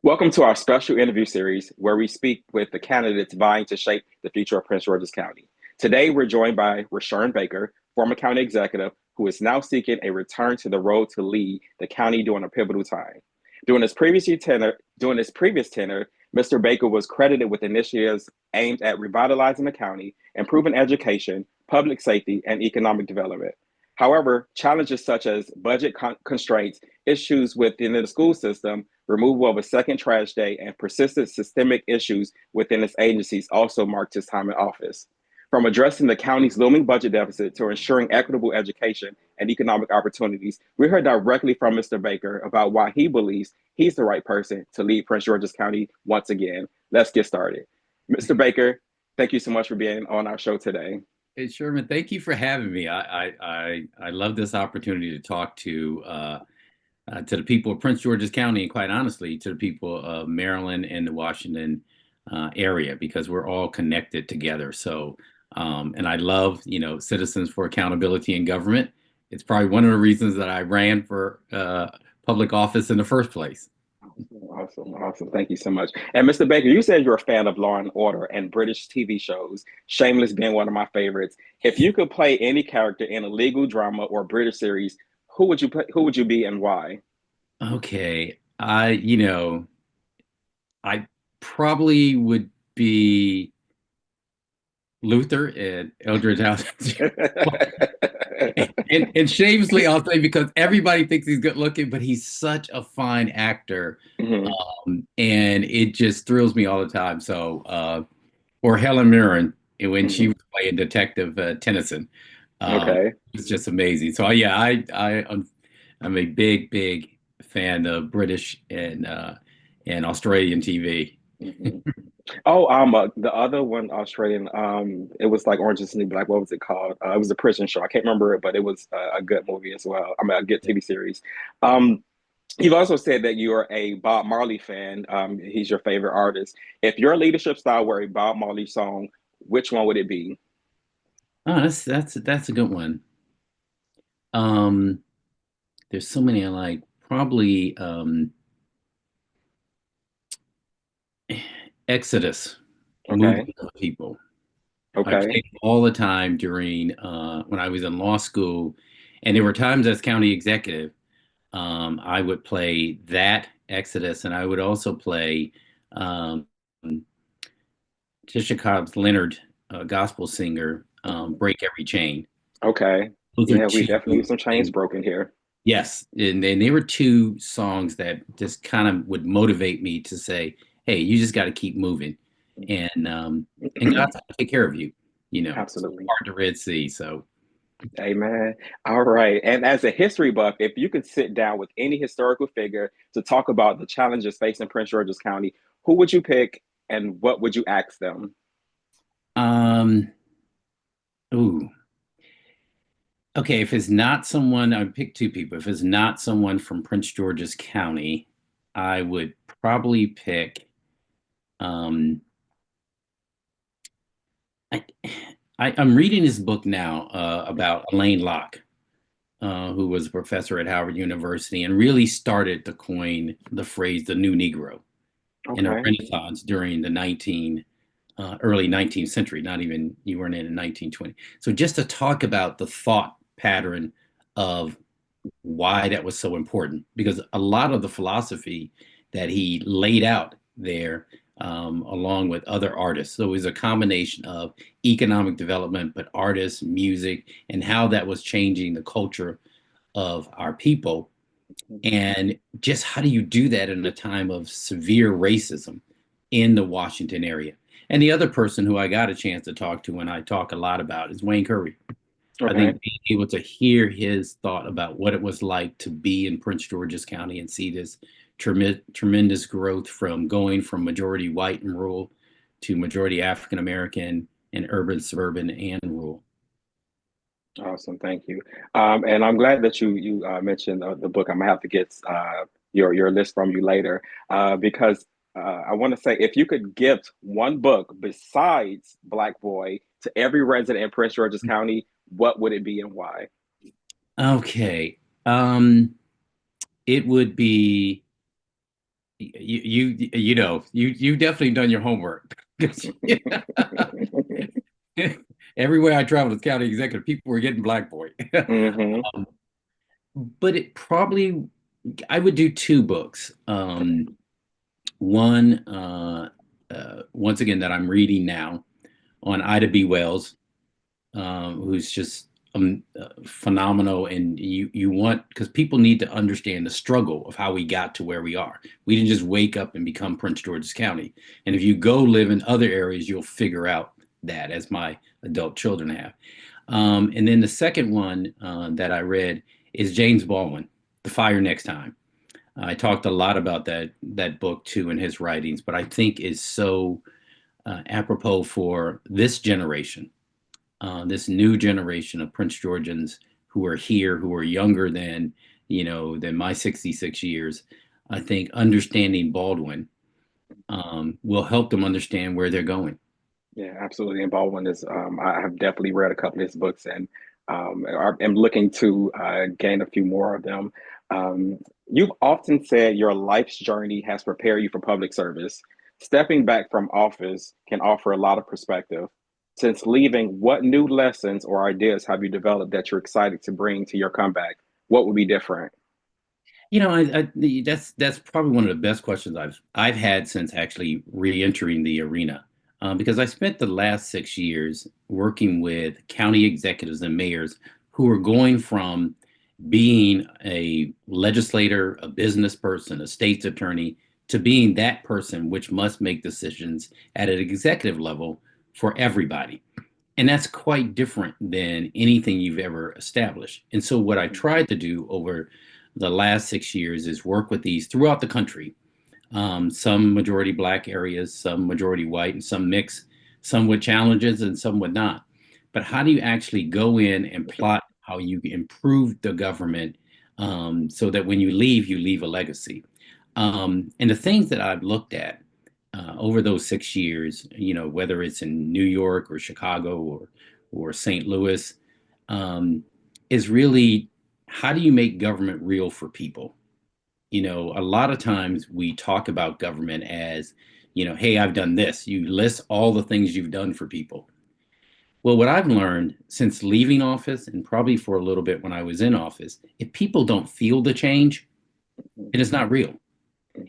Welcome to our special interview series where we speak with the candidates vying to shape the future of Prince George's County. Today, we're joined by Rushern Baker, former county executive, who is now seeking a return to the road to lead the county during a pivotal time. During his previous tenure, Mr. Baker was credited with initiatives aimed at revitalizing the county, improving education, public safety, and economic development. However, challenges such as budget constraints, issues within the school system, removal of a second trash day, and persistent systemic issues within its agencies also marked his time in office. From addressing the county's looming budget deficit to ensuring equitable education and economic opportunities, we heard directly from Mr. Baker about why he believes he's the right person to lead Prince George's County once again. Let's get started. Mr. Baker, thank you so much for being on our show today. Hey, Sherman, thank you for having me. I love this opportunity to talk to the people of Prince George's County, and quite honestly, to the people of Maryland and the Washington area, because we're all connected together. And I love, Citizens for Accountability in Government. It's probably one of the reasons that I ran for public office in the first place. Awesome, awesome. Thank you so much. And Mr. Baker, you said you're a fan of Law and Order and British TV shows, Shameless being one of my favorites. If you could play any character in a legal drama or British series, who would you play, who would you be and why? Okay, I probably would be Luther and Eldridge House. And shamelessly, I'll say because everybody thinks he's good looking, but he's such a fine actor, Mhm. and it just thrills me all the time. Or Helen Mirren when she Mhm. was playing Detective Tennyson, Okay. it's just amazing. So yeah, I'm a big fan of British and Australian TV. Mhm. Oh, the other one, Australian, it was like Orange is the New Black. What was it called? It was a prison show. I can't remember it, but it was a good movie as well. I mean, a good TV series. Um, you've also said that you are a Bob Marley fan. He's your favorite artist. If your leadership style were a Bob Marley song, which one would it be? Oh, that's a good one. Um, there's so many I like. Probably Exodus, Okay. movement of people. I Okay. played all the time during when I was in law school, and there were times as county executive, I would play that Exodus, and I would also play um, Tisha Cobb's Leonard, gospel singer, "Break Every Chain." Okay. Those are Yeah, we definitely two, need some chains and broken here. yes, and they were two songs that just kind of would motivate me to say, "Hey, you just got to keep moving," and God's going to take care of you. It's Absolutely. part of the Red Sea, so. Amen. All right. And as a history buff, if you could sit down with any historical figure to talk about the challenges facing Prince George's County, who would you pick and what would you ask them? Um, ooh, okay. If it's not someone, I would pick two people. If it's not someone from Prince George's County, I would probably pick. Um, I, I'm reading this book now about Elaine Locke, who was a professor at Howard University and really started to coin the phrase "the New Negro" in a Okay. Renaissance during the early 19th century. Not even you weren't in 1920. So just to talk about the thought pattern of why that was so important, because a lot of the philosophy that he laid out there, along with other artists, so it was a combination of economic development, but artists, music, and how that was changing the culture of our people. And just how do you do that in a time of severe racism in the Washington area? And the other person who I got a chance to talk to, and I talk a lot about, is Wayne Curry. I Okay. think being able to hear his thought about what it was like to be in Prince George's County and see this tremendous growth from going from majority white and rural to majority African American and urban, suburban, and rural. Awesome. Thank you. And I'm glad that you mentioned the book. I'm gonna have to get your list from you later because I want to say if you could gift one book besides Black Boy to every resident in Prince George's County, what would it be and why? Okay. Um, it would be you definitely done your homework. Everywhere I traveled as county executive, people were getting black boy. Hmm. But it probably, I would do two books. One, once again, that I'm reading now on Ida B. Wells, who's just phenomenal. And you want, because people need to understand the struggle of how we got to where we are. We didn't just wake up and become Prince George's County. And if you go live in other areas, you'll figure out that, as my adult children have. And then the second one that I read is James Baldwin, The Fire Next Time. I talked a lot about that book too in his writings, but I think is so apropos for this generation, this new generation of Prince Georgians who are here, who are younger than my 66 years. I think understanding Baldwin will help them understand where they're going. Yeah, absolutely. And Baldwin is, I have definitely read a couple of his books and am looking to gain a few more of them. You've often said your life's journey has prepared you for public service. Stepping back from office can offer a lot of perspective. Since leaving, what new lessons or ideas have you developed that you're excited to bring to your comeback? What would be different? That's probably one of the best questions I've had since actually re-entering the arena, because I spent the last 6 years working with county executives and mayors who are going from being a legislator, a business person, a state's attorney, to being that person which must make decisions at an executive level for everybody. And that's quite different than anything you've ever established. And so, what I tried to do over the last 6 years is work with these throughout the country, some majority Black areas, some majority white, and some mixed, some with challenges and some with not. But how do you actually go in and plot how you improve the government, so that when you leave a legacy? And the things that I've looked at over those 6 years, whether it's in New York or Chicago or St. Louis, um, is really, how do you make government real for people? A lot of times we talk about government as, hey, I've done this. You list all the things you've done for people. Well, what I've learned since leaving office, and probably for a little bit when I was in office, if people don't feel the change, it is not real.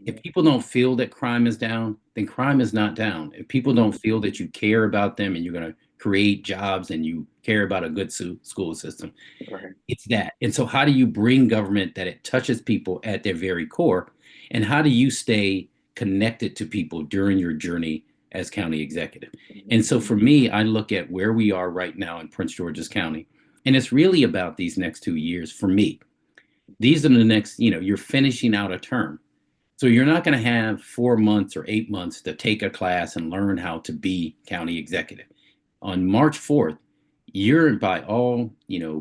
If people don't feel that crime is down, then crime is not down. If people don't feel that you care about them and you're going to create jobs and you care about a good school system, Right. it's that. And so, how do you bring government that it touches people at their very core? And how do you stay connected to people during your journey as county executive? And so, for me, I look at where we are right now in Prince George's County, and it's really about these next 2 years for me. These are the next, you're finishing out a term. So you're not going to have 4 months or 8 months to take a class and learn how to be county executive. On March 4th, you're, by all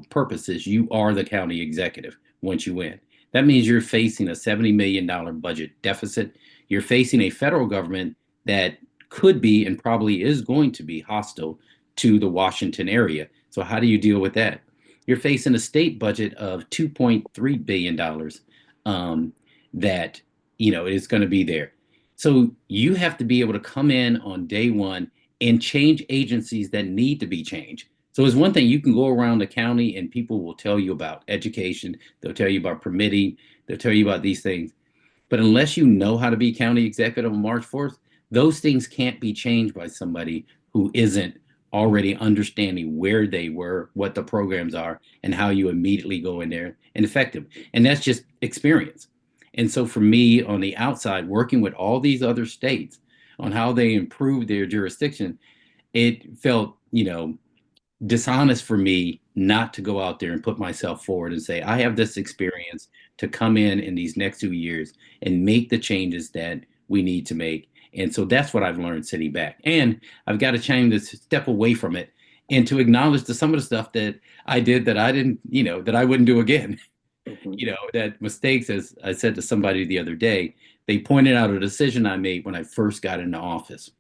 purposes, you are the county executive once you win. That means you're facing a $70 million budget deficit. You're facing a federal government that could be and probably is going to be hostile to the Washington area. So how do you deal with that? You're facing a state budget of $2.3 billion, that is going to be there. So you have to be able to come in on day one and change agencies that need to be changed. So it's one thing, you can go around the county and people will tell you about education, they'll tell you about permitting, they'll tell you about these things. But unless you know how to be county executive on March 4th, those things can't be changed by somebody who isn't already understanding where they were, what the programs are, and how you immediately go in there and affect them. And that's just experience. And so for me on the outside, working with all these other states on how they improve their jurisdiction, it felt, dishonest for me not to go out there and put myself forward and say, I have this experience to come in these next 2 years and make the changes that we need to make. And so that's what I've learned sitting back. And I've got to change to step away from it and to acknowledge some of the stuff that I did that I didn't, that I wouldn't do again. Mhm. That mistakes, as I said to somebody the other day, they pointed out a decision I made when I first got into office.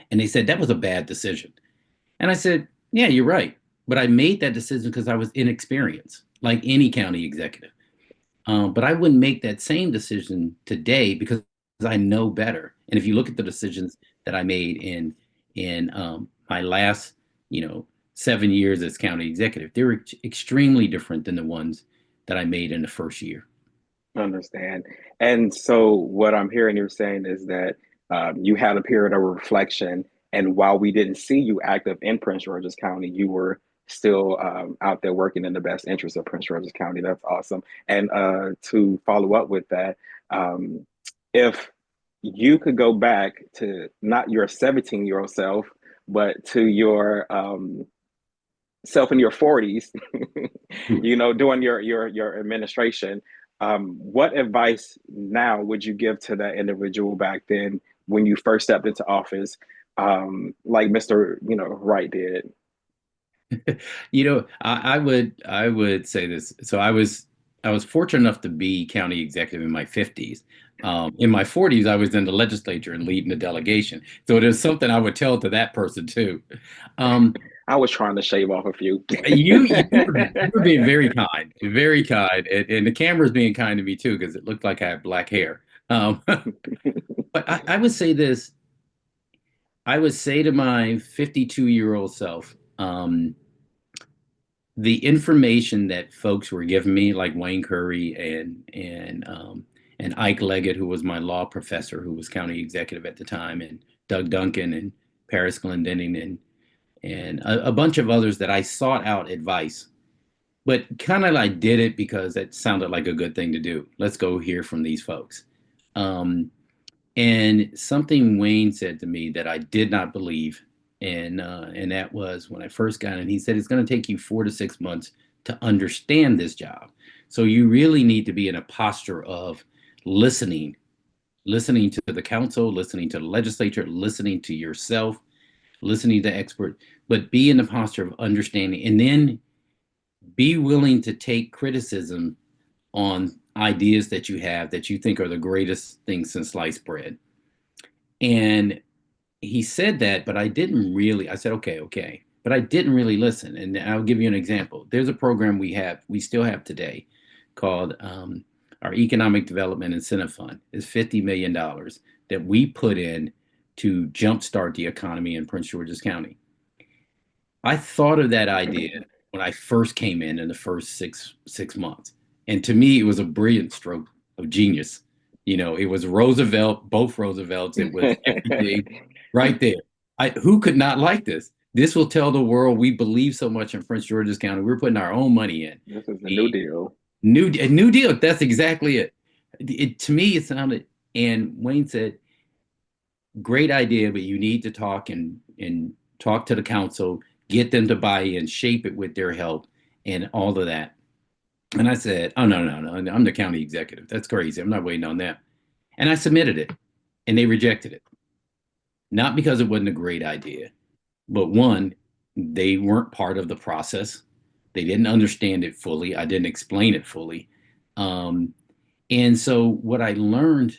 And they said, that was a bad decision. And I said, yeah, you're right. But I made that decision because I was inexperienced, like any county executive. But I wouldn't make that same decision today because I know better. And if you look at the decisions that I made in my last, you know, 7 years as county executive, they were extremely different than the ones that I made in the first year. Understand. And so, what I'm hearing you're saying is that you had a period of reflection, and while we didn't see you active in Prince George's County, you were still out there working in the best interest of Prince George's County. That's awesome. And to follow up with that, um, if you could go back to not your 17-year-old self, but to your self in your 40s, you know, doing your administration, what advice now would you give to that individual back then when you first stepped into office, like Mr. Wright did? I would say this. So I was fortunate enough to be county executive in my 50s. In my 40s, I was in the legislature and leading the delegation. So there's something I would tell to that person too. Um, I was trying to shave off a few. you were being very kind, and the camera's being kind to me too because it looked like I had black hair. But I would say this. I would say to my 52-year-old self, the information that folks were giving me, like Wayne Curry and Ike Leggett, who was my law professor, who was county executive at the time, and Doug Duncan and Paris Glendenning and a bunch of others that I sought out advice, but kind of like did it because it sounded like a good thing to do. Let's go hear from these folks. Um, and something Wayne said to me that I did not believe, and that was when I first got in. He said it's going to take you 4 to 6 months to understand this job. So you really need to be in a posture of listening, listening to the council, listening to the legislature, listening to yourself, listening to expert, but be in the posture of understanding, and then be willing to take criticism on ideas that you have that you think are the greatest things since sliced bread. And he said that, but I didn't really. I said, okay, okay. But I didn't really listen. And I'll give you an example. There's a program we still have today called our Economic Development Incentive Fund. Is $50 million that we put in to jumpstart the economy in Prince George's County. I thought of that idea when I first came in the first six months, and to me, it was a brilliant stroke of genius. It was Roosevelt, both Roosevelts. It was everything right there. Who could not like this? This will tell the world we believe so much in Prince George's County. We're putting our own money in. This is a new A deal. new deal. That's exactly it. To me, it sounded. And Wayne said, "Great idea, but you need to talk and talk to the council, get them to buy in, shape it with their help, and all of that." And I said, "Oh no, no, no! I'm the county executive. That's crazy. I'm not waiting on that." And I submitted it, and they rejected it. Not because it wasn't a great idea, but one, they weren't part of the process. They didn't understand it fully. I didn't explain it fully. Um, and so what I learned,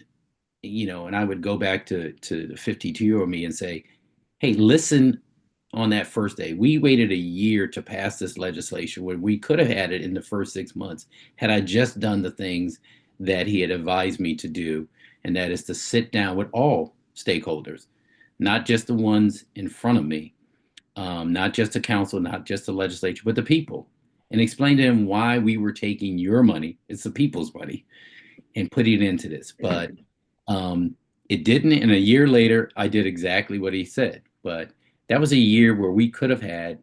and I would go back to the 52-year-old me and say, hey, listen. On that first day, we waited a year to pass this legislation when we could have had it in the first 6 months had I just done the things that he had advised me to do, and that is to sit down with all stakeholders, not just the ones in front of me, not just the council, not just the legislature, but the people, and explain to them why we were taking your money, it's the people's money, and putting it into this. But um, it didn't. And a year later, I did exactly what he said. But that was a year where we could have had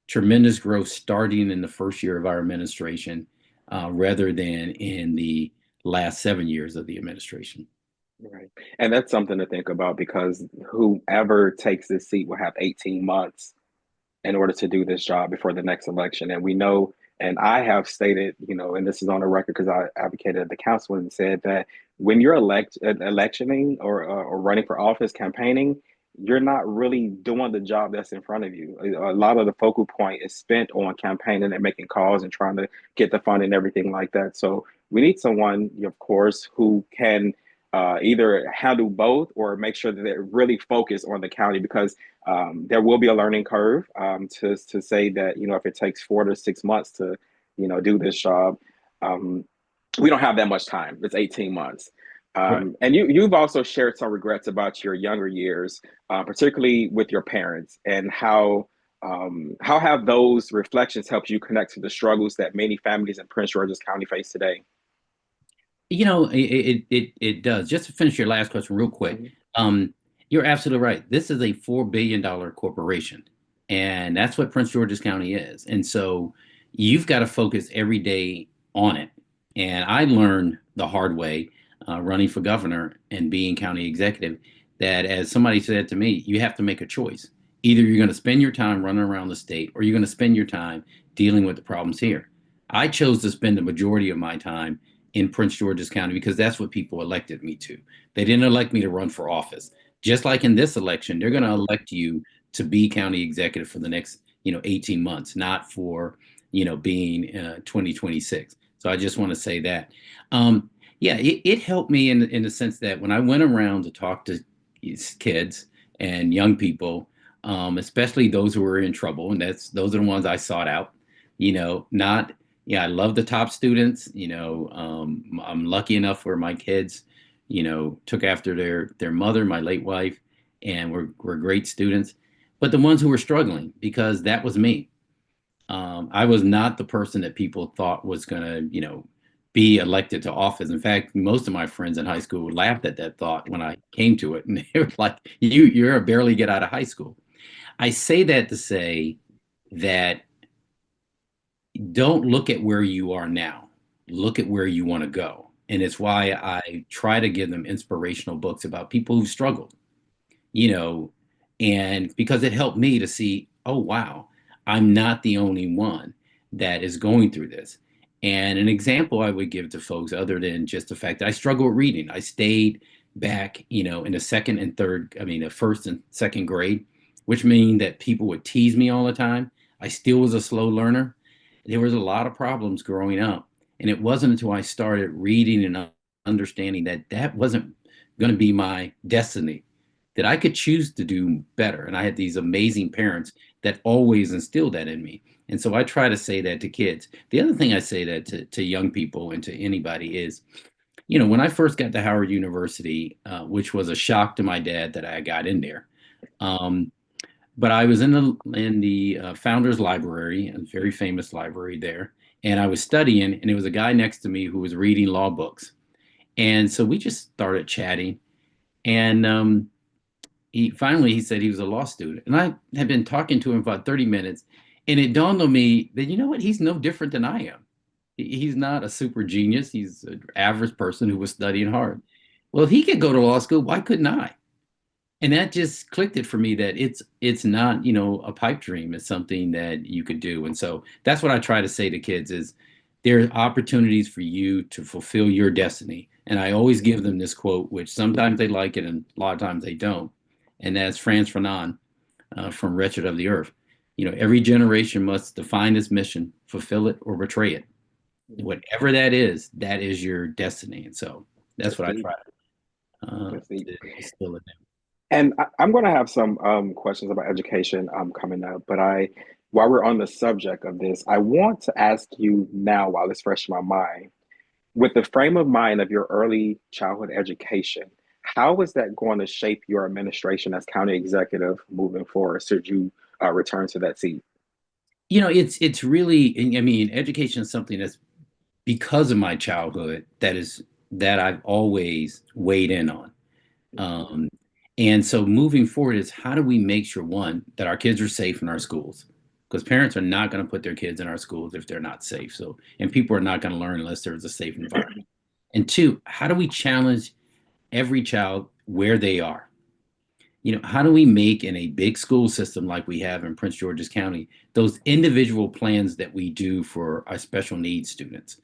tremendous growth starting in the first year of our administration, rather than in the last 7 years of the administration. Right. And that's something to think about because whoever takes this seat will have 18 months in order to do this job before the next election. And we know, and I have stated, and this is on the record because I advocated at the council and said that when you're electioning or running for office, campaigning, you're not really doing the job that's in front of you. A lot of the focal point is spent on campaigning and making calls and trying to get the funding and everything like that. So we need someone, of course, who can either handle both or make sure that they're really focused on the county because there will be a learning curve to say that, if it takes 4 to 6 months to, do this job. Um, we don't have that much time. It's 18 months. Right. And you've also shared some regrets about your younger years, particularly with your parents, and how have those reflections helped you connect to the struggles that many families in Prince George's County face today? It does. Just to finish your last question real quick, Mhm. um, you're absolutely right. This is a $4 billion corporation, and that's what Prince George's County is. And so you've got to focus every day on it. And I learned the hard way, running for governor and being county executive, that as somebody said to me, you have to make a choice. Either you're going to spend your time running around the state, or you're going to spend your time dealing with the problems here. I chose to spend the majority of my time in Prince George's County because that's what people elected me to. They didn't elect me to run for office. Just like in this election, they're going to elect you to be county executive for the next, 18 months, not for, being 2026. So I just want to say that. Um, yeah, it helped me in the sense that when I went around to talk to these kids and young people, especially those who were in trouble, and those are the ones I sought out, not yeah, I love the top students. I'm lucky enough where my kids, took after their mother, my late wife, and were great students. But the ones who were struggling, because that was me. I was not the person that people thought was gonna, be elected to office. In fact, most of my friends in high school laughed at that thought when I came to it, and they were like, You're a barely get out of high school." I say that to say that don't look at where you are now. Look at where you want to go. And it's why I try to give them inspirational books about people who've struggled, you know, and because it helped me to see, oh, wow, I'm not the only one that is going through this. And an example I would give to folks, other than just the fact that I struggle with reading, I stayed back, in the second and third, I mean, the first and second grade, which mean that people would tease me all the time. I still was a slow learner. There was a lot of problems growing up. And it wasn't until I started reading and understanding that that wasn't going to be my destiny, that I could choose to do better. And I had these amazing parents that always instilled that in me. And so I try to say that to kids. The other thing I say that to young people and to anybody is, when I first got to Howard University, which was a shock to my dad that I got in there. Um, but I was in the founders library, a very famous library there, and I was studying, and there was a guy next to me who was reading law books, and so we just started chatting, and he said he was a law student, and I had been talking to him for about 30 minutes, and it dawned on me that you know what, he's no different than I am. He's not a super genius. He's an average person who was studying hard. Well, if he could go to law school, why couldn't I? And that just clicked it for me that it's not, a pipe dream. It's something that you could do. And so that's what I try to say to kids is there are opportunities for you to fulfill your destiny. And I always give them this quote, which sometimes they like it and a lot of times they don't. And that's Franz Fanon, from Wretched of the Earth. Every generation must define its mission, fulfill it, or betray it. Whatever that is your destiny. And so that's That's what I deep. try That's deep. to instill in them. And I'm going to have some questions about education coming up, but while we're on the subject of this, I want to ask you now, while it's fresh in my mind, with the frame of mind of your early childhood education, how is that going to shape your administration as county executive moving forward? Should you return to that seat? It's really, I mean, education is something that's because of my childhood that I've always weighed in on. Um, and so moving forward is how do we make sure, one, that our kids are safe in our schools? Because parents are not going to put their kids in our schools if they're not safe. So, and people are not going to learn unless there's a safe environment. And two, how do we challenge every child where they are? How do we make in a big school system like we have in Prince George's County those individual plans that we do for our special needs students,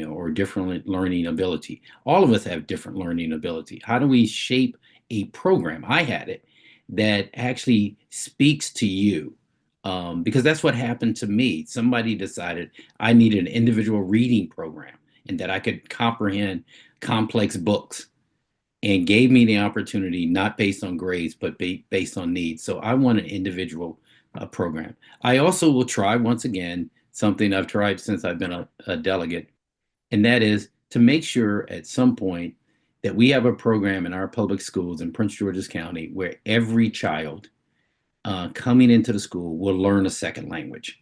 or different learning ability? All of us have different learning ability. How do we shape a program? I had it that actually speaks to you. Because that's what happened to me. Somebody decided I needed an individual reading program and that I could comprehend complex books and gave me the opportunity, not based on grades, but based on needs. So I want an individual program. I also will try, once again, something I've tried since I've been a delegate, and that is to make sure at some point that we have a program in our public schools in Prince George's County where every child coming into the school will learn a second language,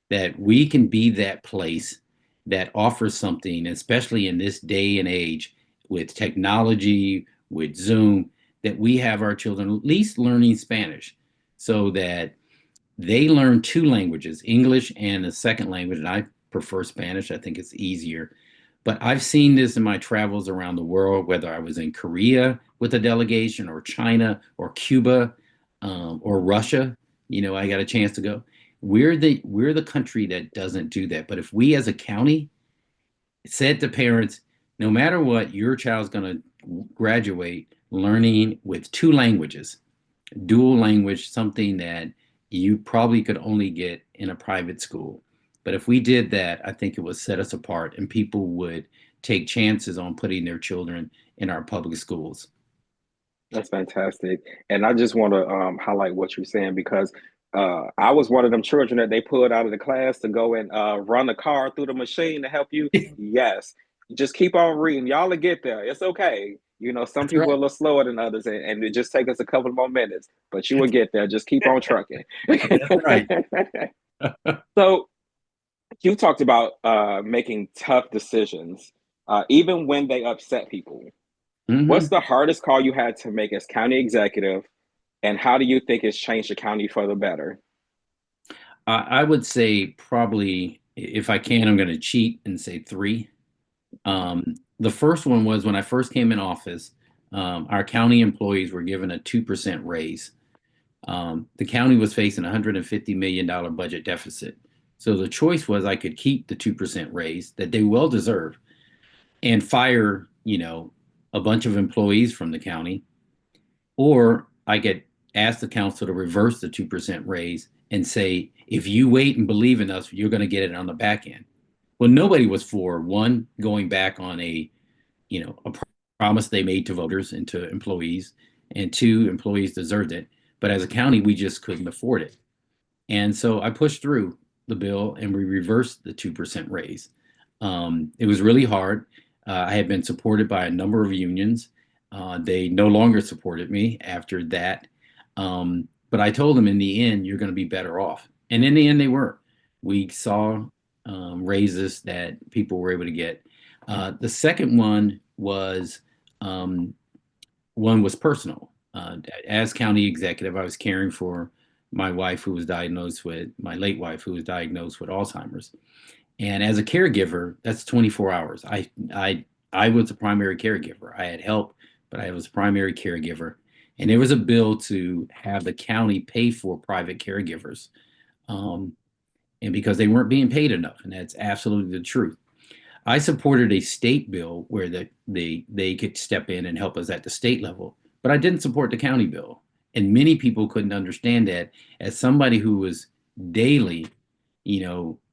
that we can be that place that offers something, especially in this day and age with technology, with Zoom, that we have our children at least learning Spanish so that they learn two languages, English and a second language. And I prefer Spanish, I think it's easier. But I've seen this in my travels around the world, whether I was in Korea with a delegation, or China, or Cuba, or Russia. I got a chance to go. We're the country that doesn't do that. But if we as a county said to parents, no matter what, your child's going to graduate learning with two languages, dual language, something that you probably could only get in a private school. But if we did that, I think it would set us apart, and people would take chances on putting their children in our public schools. That's fantastic. And I just want to highlight what you're saying because I was one of them children that they pulled out of the class to go and run a car through the machine to help you. Yes. Just keep on reading. Y'all will get there. It's okay. Some That's people are right. a little slower than others, and it just take us a couple more minutes, but you will get there. Just keep on trucking. That's right. So you talked about making tough decisions, even when they upset people. What's Hmm. the hardest call you had to make as county executive, and how do you think it's changed the county for the better? I would say probably, if I can, I'm going to cheat and say three. The first one was when I first came in office, our county employees were given a 2% raise. The county was facing a $150 million budget deficit. So the choice was I could keep the 2% raise that they well deserve and fire, a bunch of employees from the county, or I could ask the council to reverse the 2% raise and say, if you wait and believe in us, you're going to get it on the back end. Well, nobody was for one, going back on a promise they made to voters and to employees, and two, employees deserved it. But as a county, we just couldn't afford it. And so I pushed through the bill and we reversed the 2% raise. It was really hard. I had been supported by a number of unions. They no longer supported me after that. But I told them in the end, you're going to be better off. And in the end, they were. We saw raises that people were able to get. The second um, one was personal. As county executive, I was caring for my wife, who was diagnosed with my late wife, who was diagnosed with Alzheimer's. And as a caregiver, that's 24 hours. I was a primary caregiver. I had help, but I was a primary caregiver. And there was a bill to have the county pay for private caregivers, um, and because they weren't being paid enough, and that's absolutely the truth. I supported a state bill where they could step in and help us at the state level, but I didn't support the county bill. And many people couldn't understand that, as somebody who was daily,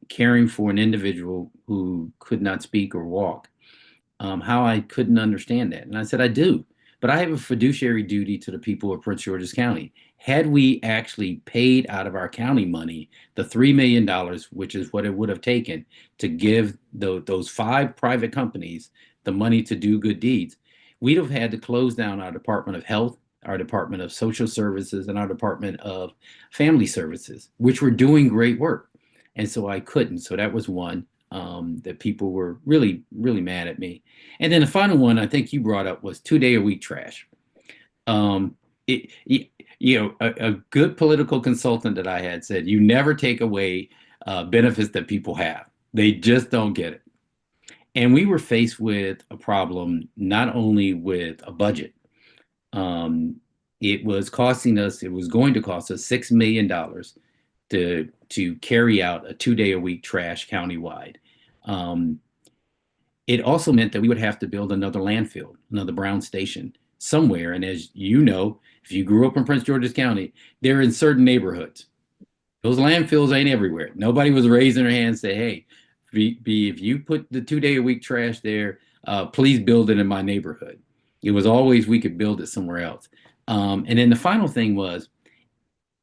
caring for an individual who could not speak or walk, how I couldn't understand that. And I said, I do, but I have a fiduciary duty to the people of Prince George's County. Had we actually paid out of our county money the $3 million, which is what it would have taken to give those five private companies the money to do good deeds, we'd have had to close down our Department of Health, our Department of Social Services, and our Department of Family Services, which were doing great work. And so I couldn't. So that was one, that people were really, really mad at me. And then the final one I think you brought up was 2 day a week trash. Um, a good political consultant that I had said, you never take away benefits that people have. They just don't get it. And we were faced with a problem, not only with a budget. Um, it was going to cost us $6 million to carry out a 2 day a week trash countywide. Um, it also meant that we would have to build another landfill, another brown station somewhere. And as you know, if you grew up in Prince George's County, they're in certain neighborhoods. Those landfills ain't everywhere. Nobody was raising their hand and say, hey, if you put the 2 day a week trash there, please build it in my neighborhood. It was always we could build it somewhere else. And then the final thing was,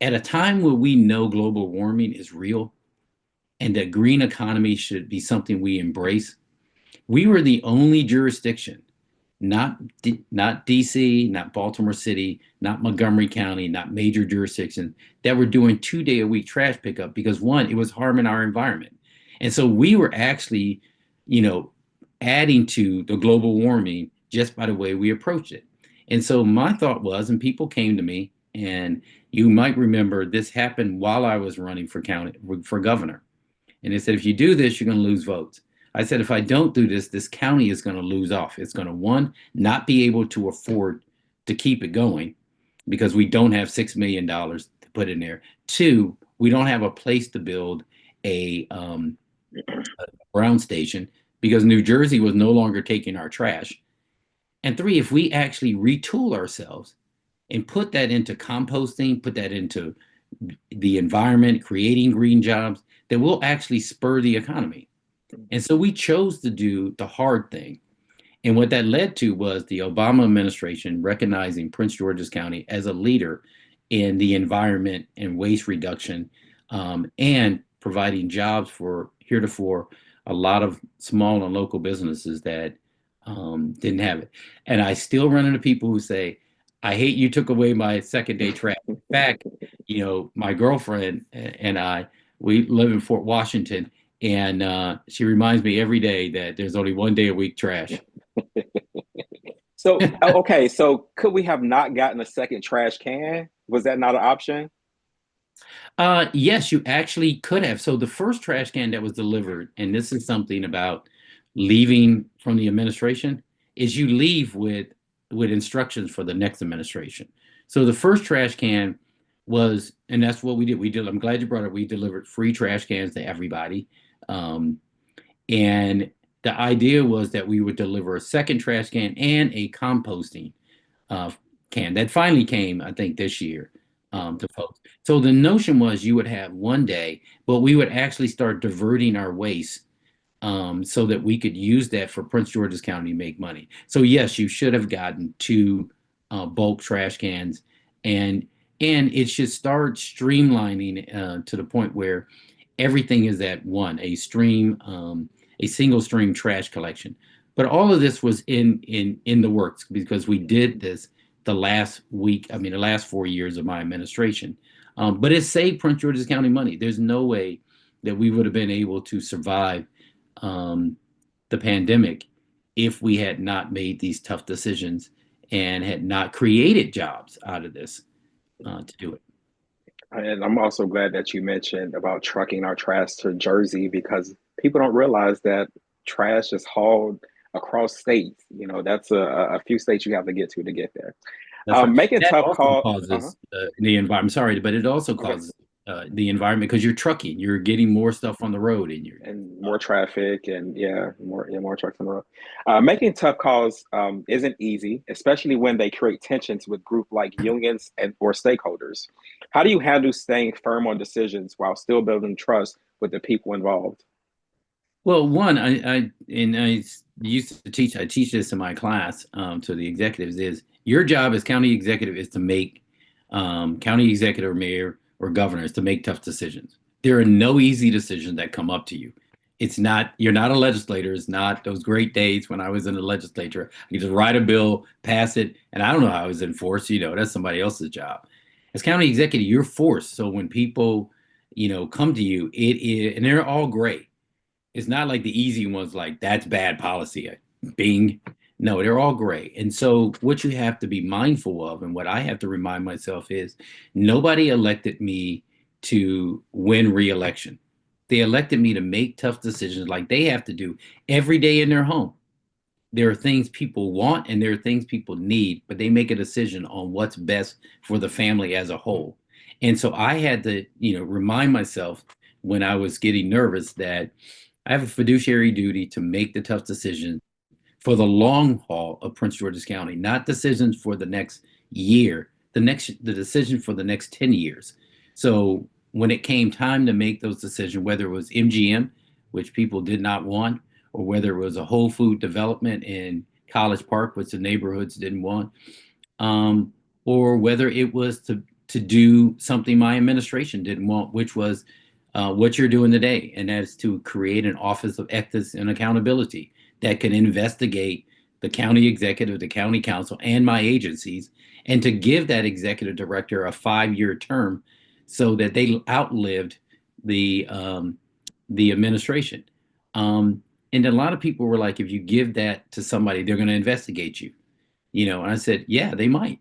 at a time where we know global warming is real and that green economy should be something we embrace, We were the only jurisdiction, not DC, not Baltimore City, not Montgomery County, not major jurisdictions that were doing 2 day a week trash pickup because one, it was harming our environment. And so we were actually, you know, adding to the global warming just by the way we approached it. And so my thought was, and people came to me, and you might remember this happened while I was running for governor. And they said, if you do this, you're going to lose votes. I said, if I don't do this, this county is going to lose off. It's going to, one, not be able to afford to keep it going because we don't have $6 million to put in there. Two, we don't have a place to build a ground station because New Jersey was no longer taking our trash. And three, if we actually retool ourselves and put that into composting, put that into the environment, creating green jobs, that will actually spur the economy. And so we chose to do the hard thing. And what that led to was the Obama administration recognizing Prince George's County as a leader in the environment and waste reduction, and providing jobs for heretofore a lot of small and local businesses that didn't have it. And I still run into people who say, I hate you took away my second day trash. In fact, my girlfriend and I, we live in Fort Washington, and she reminds me every day that there's only 1 day a week trash. So, okay, so could we have not gotten a second trash can? Was that not an option? Yes, you actually could have. So the first trash can that was delivered, and this is something about leaving from the administration, is you leave with instructions for the next administration. So the first trash can was, and that's what we did. We did. I'm glad you brought it. We delivered free trash cans to everybody, um, and the idea was that we would deliver a second trash can and a composting uh, can that finally came, I think, this year to folks. So the notion was you would have 1 day, but we would actually start diverting our waste so that we could use that for Prince George's County to make money. So yes, you should have gotten two bulk trash cans, and it should start streamlining to the point where everything is at one, a single stream trash collection. But all of this was in the works because we did this the last week, I mean, the last 4 years of my administration. But it saved Prince George's County money. There's no way that we would have been able to survive the pandemic if we had not made these tough decisions and had not created jobs out of this to do it. And I'm also glad that you mentioned about trucking our trash to Jersey because people don't realize that trash is hauled across states. That's a few states you have to get there. That's right. Making That tough also call. Uh-huh. causes the environment. Sorry, but it also Okay. causes the environment because you're trucking, you're getting more stuff on the road, and you're And more traffic and more trucks on the road. Making tough calls isn't easy, especially when they create tensions with group like unions and or stakeholders. How do you handle staying firm on decisions while still building trust with the people involved? well. One, I used to teach. I teach this in my class to the executives. Is your job as county executive is to make county executive, or mayor, or governors to make tough decisions. There are no easy decisions that come up to you. It's not, you're not a legislator. It's not those great days when I was in the legislature. You just write a bill, pass it, and I don't know how it's enforced. That's somebody else's job. As county executive, you're forced. So when people, come to you, it is, and they're all great. It's not like the easy ones, like that's bad policy. Bing. No, they're all gray. And so what you have to be mindful of, and what I have to remind myself is nobody elected me to win re-election. They elected me to make tough decisions like they have to do every day in their home. There are things people want and there are things people need, but they make a decision on what's best for the family as a whole. And so I had to, remind myself when I was getting nervous that I have a fiduciary duty to make the tough decisions for the long haul of Prince George's County, not decisions for the next year, the decision for the next 10 years. So when it came time to make those decisions, whether it was MGM, which people did not want, or whether it was a whole food development in College Park, which the neighborhoods didn't want, or whether it was to do something my administration didn't want, which was what you're doing today, and that is to create an office of ethics and accountability that can investigate the county executive, the county council, and my agencies, and to give that executive director a 5-year term so that they outlived the administration. And a lot of people were like, if you give that to somebody, they're going to investigate you, And I said, yeah, they might.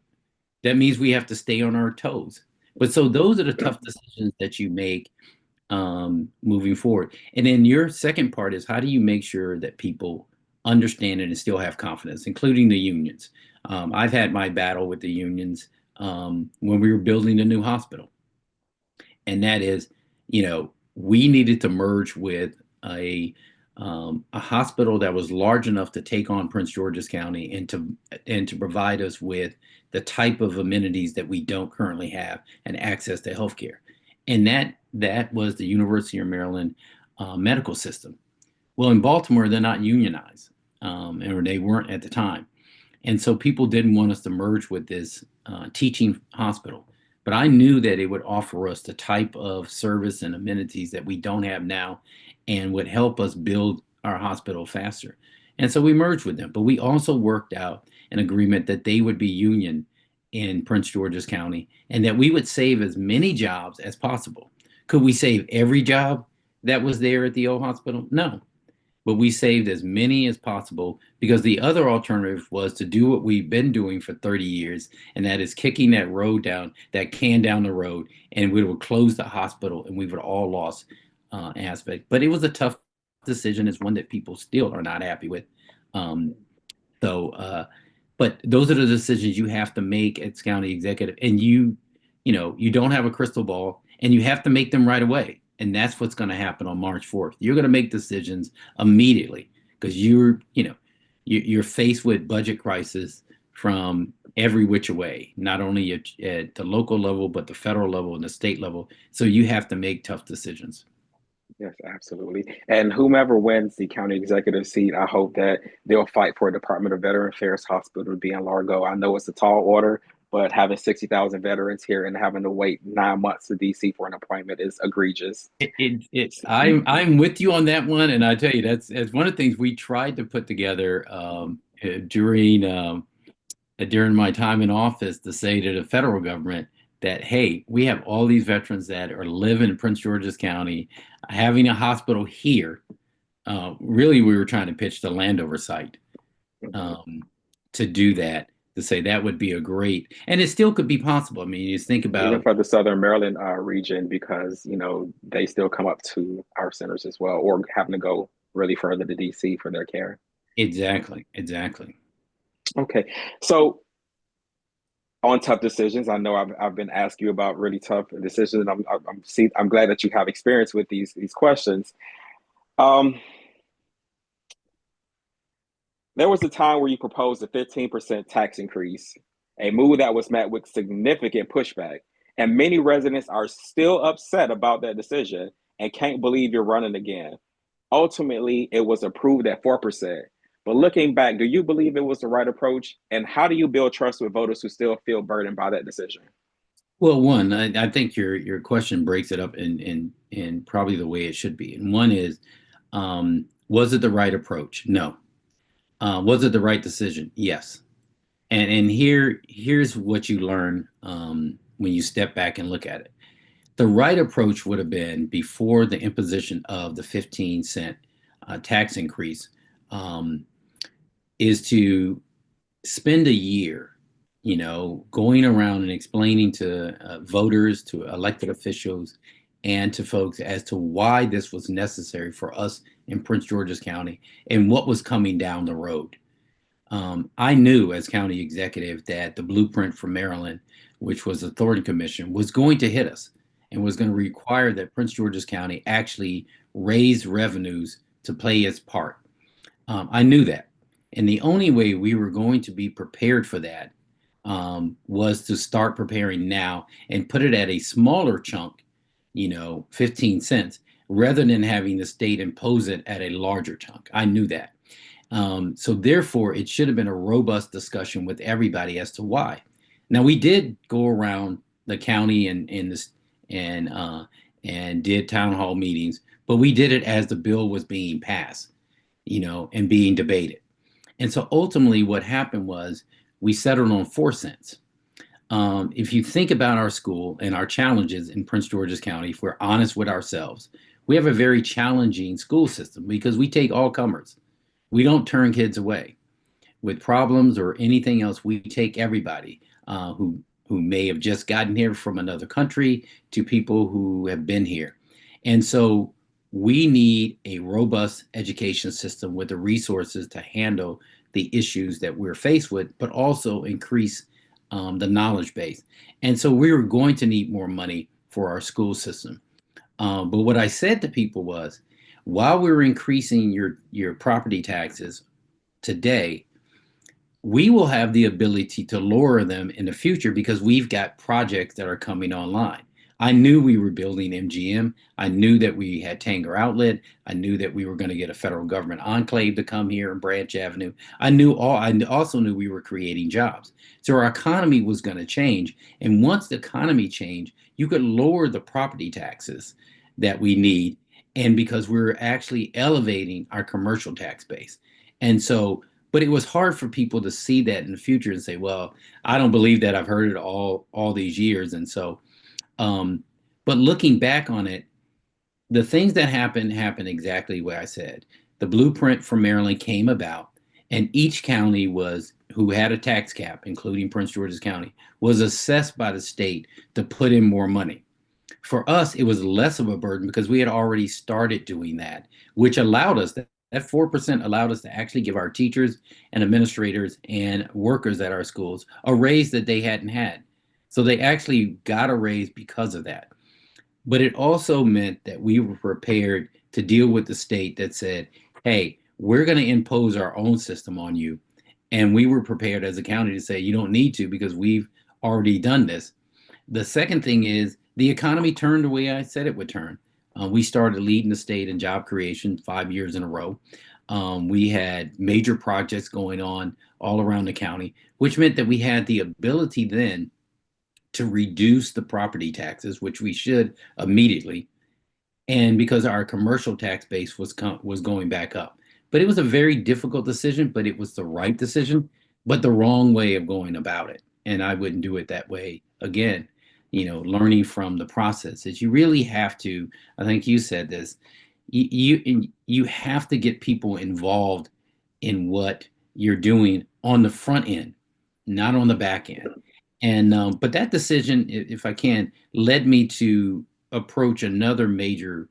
That means we have to stay on our toes. But so those are the tough decisions that you make moving forward. And then your second part is, how do you make sure that people understand it and still have confidence, including the unions? I've had my battle with the unions when we were building a new hospital. And that is, we needed to merge with a hospital that was large enough to take on Prince George's County and to provide us with the type of amenities that we don't currently have and access to healthcare. And that was the University of Maryland medical system. Well, in Baltimore, they're not unionized, or they weren't at the time. And so people didn't want us to merge with this teaching hospital. But I knew that it would offer us the type of service and amenities that we don't have now and would help us build our hospital faster. And so we merged with them. But we also worked out an agreement that they would be union in Prince George's County and that we would save as many jobs as possible. Could we save every job that was there at the old hospital? No. But we saved as many as possible because the other alternative was to do what we've been doing for 30 years, and that is kicking that that can down the road, and we would close the hospital and we would all lost aspect. But it was a tough decision. It's one that people still are not happy with. Um, but those are the decisions you have to make as county executive, and you don't have a crystal ball, and you have to make them right away. And that's what's going to happen on March 4th. You're going to make decisions immediately because you're faced with budget crisis from every which way, not only at the local level, but the federal level and the state level. So you have to make tough decisions. Yes, absolutely. And whomever wins the county executive seat, I hope that they'll fight for a Department of Veteran Affairs hospital to be in Largo. I know it's a tall order, but having 60,000 veterans here and having to wait 9 months to DC for an appointment is egregious. I'm with you on that one, and I tell you that's one of the things we tried to put together during my time in office to say to the federal government that, hey, we have all these veterans that are living in Prince George's County, having a hospital here. Really, we were trying to pitch the Landover site to do that, to say that would be a great, and it still could be possible. I mean, you think about even for the Southern Maryland region, because they still come up to our centers as well, or having to go really further to DC for their care. Exactly. Okay, so on tough decisions, I know I've been asking you about really tough decisions. And I'm glad that you have experience with these questions. There was a time where you proposed a 15% tax increase, a move that was met with significant pushback. And many residents are still upset about that decision and can't believe you're running again. Ultimately, it was approved at 4%. But looking back, do you believe it was the right approach? And how do you build trust with voters who still feel burdened by that decision? Well, one, I think your question breaks it up in probably the way it should be. And one is, was it the right approach? No. Was it the right decision? Yes. And here's what you learn when you step back and look at it. The right approach would have been, before the imposition of the 15-cent tax increase, is to spend a year, going around and explaining to voters, to elected officials, and to folks as to why this was necessary for us in Prince George's County and what was coming down the road. I knew as county executive that the blueprint for Maryland, which was the Thornton Commission, was going to hit us and was going to require that Prince George's County actually raise revenues to play its part. I knew that. And the only way we were going to be prepared for that was to start preparing now and put it at a smaller chunk, 15 cents, rather than having the state impose it at a larger chunk. I knew that. So therefore, it should have been a robust discussion with everybody as to why. Now, we did go around the county and did town hall meetings, but we did it as the bill was being passed. and being debated. And so ultimately what happened was we settled on 4 cents. If you think about our school and our challenges in Prince George's County, if we're honest with ourselves, we have a very challenging school system because we take all comers. We don't turn kids away with problems or anything else. We take everybody who may have just gotten here from another country to people who have been here. And so we need a robust education system with the resources to handle the issues that we're faced with, but also increase the knowledge base. And so we were going to need more money for our school system. But what I said to people was, while we're increasing your property taxes today, we will have the ability to lower them in the future because we've got projects that are coming online. I knew we were building MGM. I knew that we had Tanger Outlet. I knew that we were going to get a federal government enclave to come here in Branch Avenue. I also knew we were creating jobs. So our economy was going to change. And once the economy changed, you could lower the property taxes that we need. And because we're actually elevating our commercial tax base. And so but it was hard for people to see that in the future and say, well, I don't believe that. I've heard it all these years. And so, um, but looking back on it, the things that happened exactly what I said. The blueprint from Maryland came about, and each county who had a tax cap, including Prince George's County, was assessed by the state to put in more money. For us, it was less of a burden because we had already started doing that, which allowed us that 4% allowed us to actually give our teachers and administrators and workers at our schools a raise that they hadn't had. So they actually got a raise because of that. But it also meant that we were prepared to deal with the state that said, hey, we're going to impose our own system on you. And we were prepared as a county to say, you don't need to because we've already done this. The second thing is the economy turned the way I said it would turn. We started leading the state in job creation 5 years in a row. We had major projects going on all around the county, which meant that we had the ability then to reduce the property taxes, which we should immediately, and because our commercial tax base was going back up. But it was a very difficult decision, but it was the right decision, but the wrong way of going about it. And I wouldn't do it that way again. Learning from the process is you really have to. I think you said this. You have to get people involved in what you're doing on the front end, not on the back end. And but that decision, if I can, led me to approach another major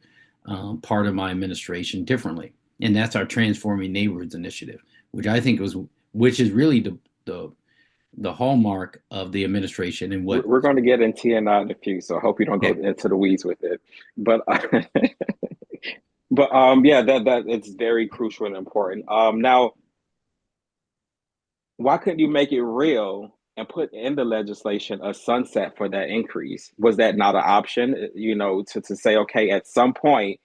part of my administration differently, and that's our Transforming Neighborhoods initiative, which is really the hallmark of the administration and what. We're going to get in TNI in a few, so I hope you don't go Okay. into the weeds with it. But but yeah, that it's very crucial and important. Now, why couldn't you make it real and put in the legislation a sunset for that increase? Was that not an option? To say, okay, at some point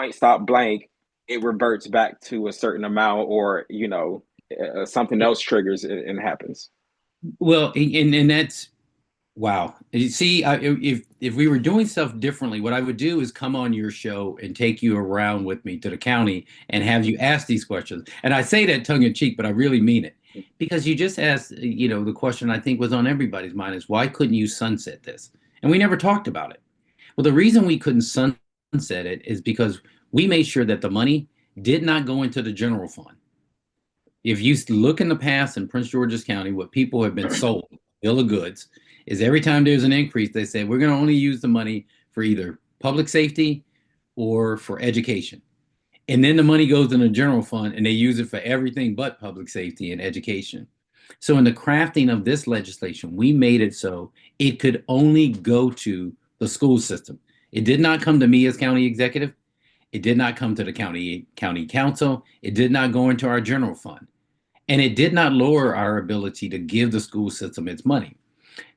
stop blank, it reverts back to a certain amount, or something else triggers it and happens. Well, and that's wow. You see, if we were doing stuff differently, what I would do is come on your show and take you around with me to the county and have you ask these questions. And I say that tongue in cheek, but I really mean it because you just asked, the question I think was on everybody's mind is why couldn't you sunset this? And we never talked about it. Well, the reason we couldn't sunset it is because we made sure that the money did not go into the general fund. If you look in the past in Prince George's County, what people have been sold, bill of goods, is every time there's an increase, they say, we're going to only use the money for either public safety or for education. And then the money goes in the general fund and they use it for everything but public safety and education. So in the crafting of this legislation, we made it so it could only go to the school system. It did not come to me as county executive. It did not come to the county council. It did not go into our general fund. And it did not lower our ability to give the school system its money.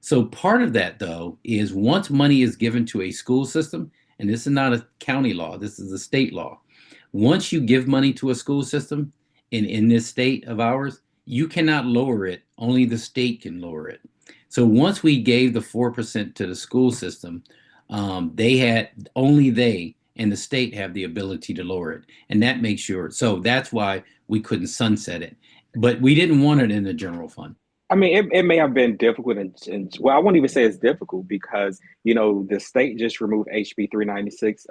So part of that, though, is once money is given to a school system, and this is not a county law, this is a state law. Once you give money to a school system in this state of ours, you cannot lower it. Only the state can lower it. So once we gave the 4% to the school system, they and the state have the ability to lower it. And that makes sure. So that's why we couldn't sunset it. But we didn't want it in the general fund. I mean, it may have been difficult, and well, I won't even say it's difficult because the state just removed HB 396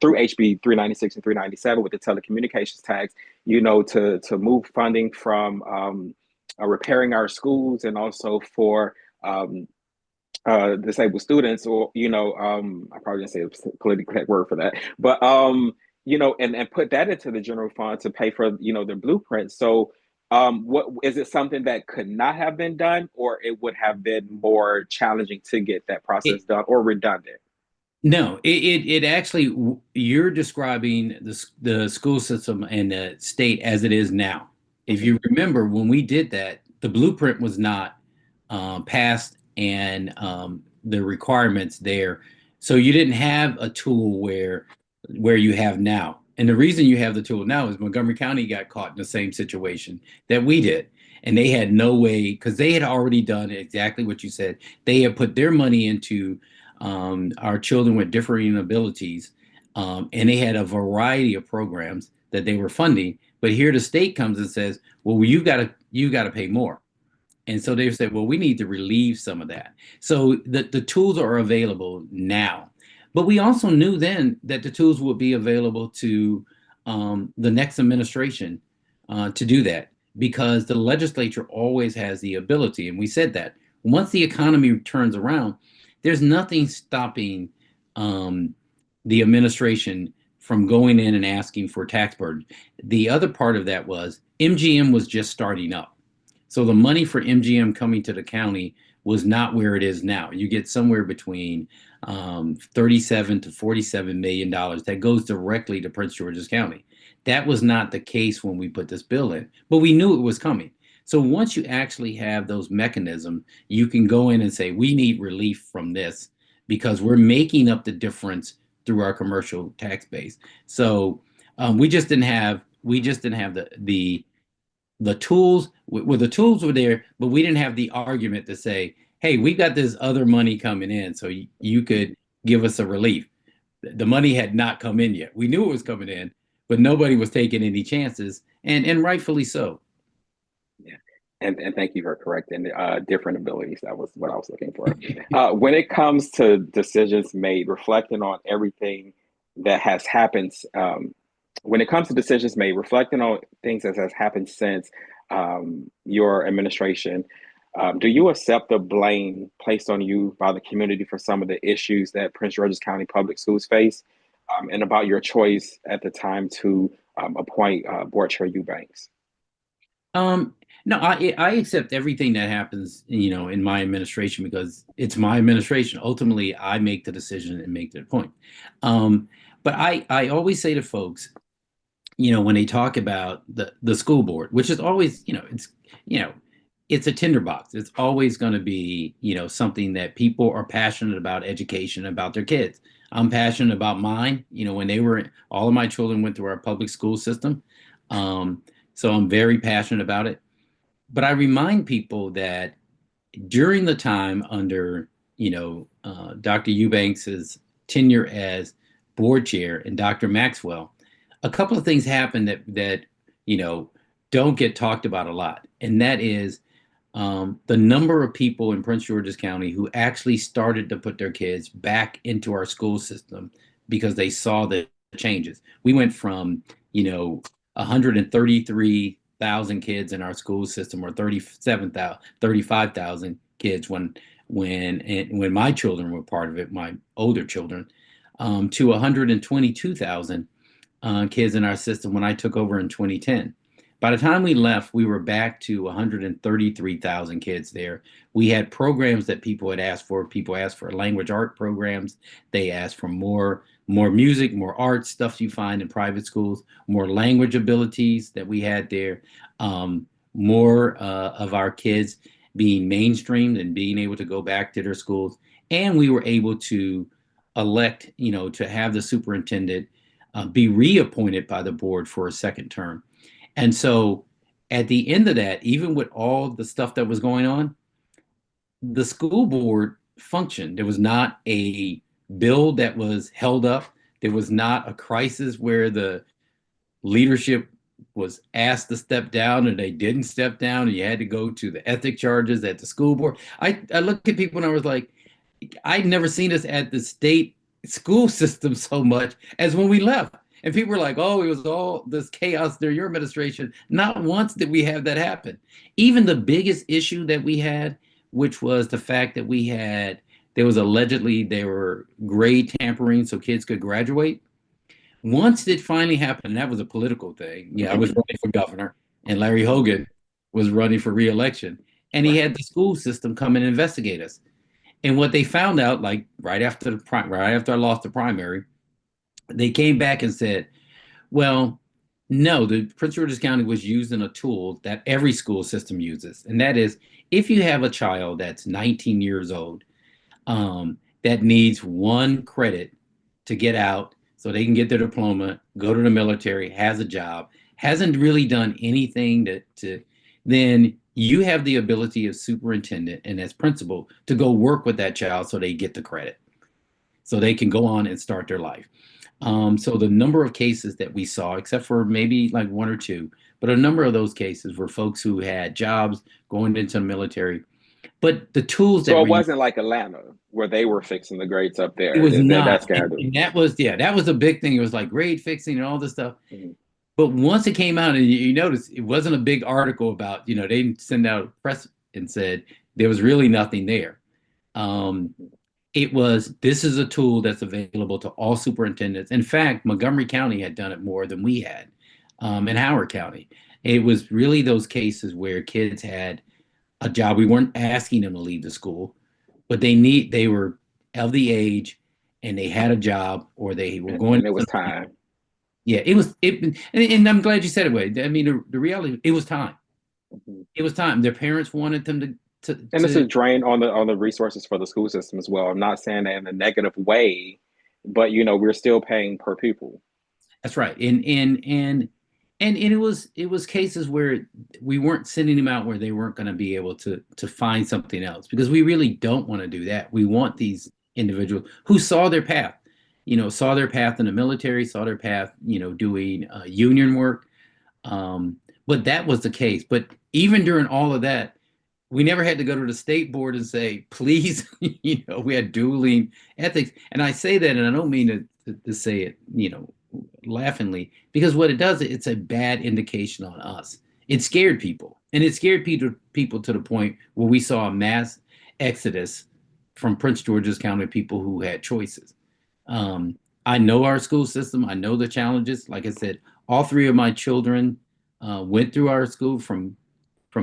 through HB 396 and 397 with the telecommunications tax. To move funding from repairing our schools and also for disabled students, or I probably didn't say a politically correct word for that, but and put that into the general fund to pay for the blueprint. So what is it, something that could not have been done, or it would have been more challenging to get that process It, done, or redundant? no, it actually, you're describing the school system and the state as it is now. If Mhm. you remember, when we did that, the blueprint was not passed, and the requirements there. So you didn't have a tool where you have now. And the reason you have the tool now is Montgomery County got caught in the same situation that we did. And they had no way, because they had already done exactly what you said. They had put their money into our children with differing abilities, and they had a variety of programs that they were funding. But here the state comes and says, "Well, you got to pay more." And so they said, well, we need to relieve some of that. So the tools are available now. But we also knew then that the tools would be available to the next administration to do that, because the legislature always has the ability. And we said that once the economy turns around, there's nothing stopping um, the administration from going in and asking for tax burden. The other part of that was MGM was just starting up. So the money for MGM coming to the county was not where it is now. You get somewhere between 37 to 47 million dollars that goes directly to Prince George's County. That was not the case when we put this bill in, but we knew it was coming. So once you actually have those mechanisms, you can go in and say, we need relief from this because we're making up the difference through our commercial tax base. So we just didn't have the tools. Well, the tools were there, but we didn't have the argument to say, hey, we got this other money coming in, so you could give us a relief. The money had not come in yet. We knew it was coming in, but nobody was taking any chances, and rightfully so. Yeah. And thank you for correcting different abilities. That was what I was looking for. When it comes to decisions made, reflecting on everything that has happened, when it comes to decisions made, reflecting on things that has happened since your administration, do you accept the blame placed on you by the community for some of the issues that Prince George's County Public Schools face, and about your choice at the time to appoint Board Chair Eubanks? Um, no, I accept everything that happens, in my administration because it's my administration. Ultimately, I make the decision and make the point. Um, but I always say to folks, when they talk about the school board, which is always, you know, it's a tinderbox. It's always going to be, something that people are passionate about education, about their kids. I'm passionate about mine. When all of my children went through our public school system. So I'm very passionate about it. But I remind people that during the time under, Dr. Eubanks's tenure as board chair and Dr. Maxwell, a couple of things happened that you know don't get talked about a lot, and that is the number of people in Prince George's County who actually started to put their kids back into our school system because they saw the changes. We went from 133,000 kids in our school system, or 37,000, 35,000 kids when my children were part of it, my older children, to 122,000 kids in our system when I took over in 2010. By the time we left, we were back to 133,000 kids there. We had programs that people had asked for. People asked for language art programs. They asked for more music, more art stuff you find in private schools, more language abilities that we had there, more of our kids being mainstreamed and being able to go back to their schools. And we were able to elect, to have the superintendent be reappointed by the board for a second term. And so at the end of that, even with all the stuff that was going on, the school board functioned. There was not a bill that was held up. There was not a crisis where the leadership was asked to step down and they didn't step down and you had to go to the ethic charges at the school board. I looked at people and I was like, I'd never seen us at the state school system so much as when we left. And people were like, oh, it was all this chaos during your administration. Not once did we have that happen. Even the biggest issue that we had, which was the fact that there was allegedly, there were grade tampering so kids could graduate. Once it finally happened, that was a political thing. Yeah, I was running for governor, and Larry Hogan was running for reelection, and he had the school system come and investigate us. And what they found out, like right after I lost the primary, they came back and said, "Well, no, the Prince George's County was using a tool that every school system uses, and that is if you have a child that's 19 years old that needs one credit to get out so they can get their diploma, go to the military, has a job, hasn't really done anything then you have the ability as superintendent and as principal to go work with that child so they get the credit, so they can go on and start their life. So the number of cases that we saw, except for maybe like one or two, but a number of those cases were folks who had jobs going into the military. But the tools that So were it wasn't like Atlanta where they were fixing the grades up it there. was not. That's scandal. And that was, yeah, that was a big thing. It was like grade fixing and all this stuff. Mm-hmm. But once it came out, and you notice it wasn't a big article about, they didn't send out a press and said there was really nothing there. It was, this is a tool that's available to all superintendents. In fact, Montgomery County had done it more than we had, in Howard County. It was really those cases where kids had a job. We weren't asking them to leave the school, but they were of the age and they had a job or they were going. And it was time. Yeah, and I'm glad you said it. Way, I mean, the reality, it was time. Mm-hmm. It was time. Their parents wanted them to. And it's a drain on the resources for the school system as well. I'm not saying that in a negative way, but we're still paying per pupil. That's right. And it was cases where we weren't sending them out where they weren't going to be able to find something else, because we really don't want to do that. We want these individuals who saw their path, saw their path in the military, saw their path, doing union work. But that was the case. But even during all of that, we never had to go to the state board and say, please, we had dueling ethics. And I say that, and I don't mean to say it, laughingly, because what it does, it's a bad indication on us. It scared people, and it scared people to the point where we saw a mass exodus from Prince George's County, people who had choices. I know our school system. I know the challenges. Like I said, all three of my children went through our school from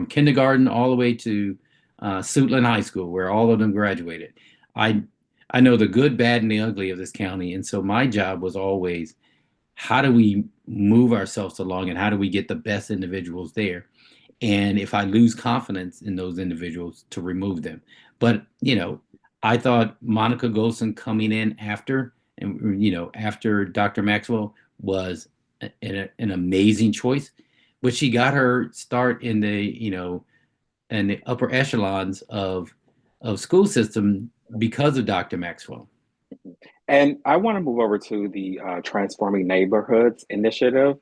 kindergarten all the way to Suitland High School, where all of them graduated. I know the good, bad, and the ugly of this county, and so my job was always, how do we move ourselves along and how do we get the best individuals there? And if I lose confidence in those individuals, to remove them. But, I thought Monica Golson coming in after Dr. Maxwell was an amazing choice, but she got her start in the upper echelons of school system because of Dr. Maxwell. And I want to move over to the Transforming Neighborhoods initiative,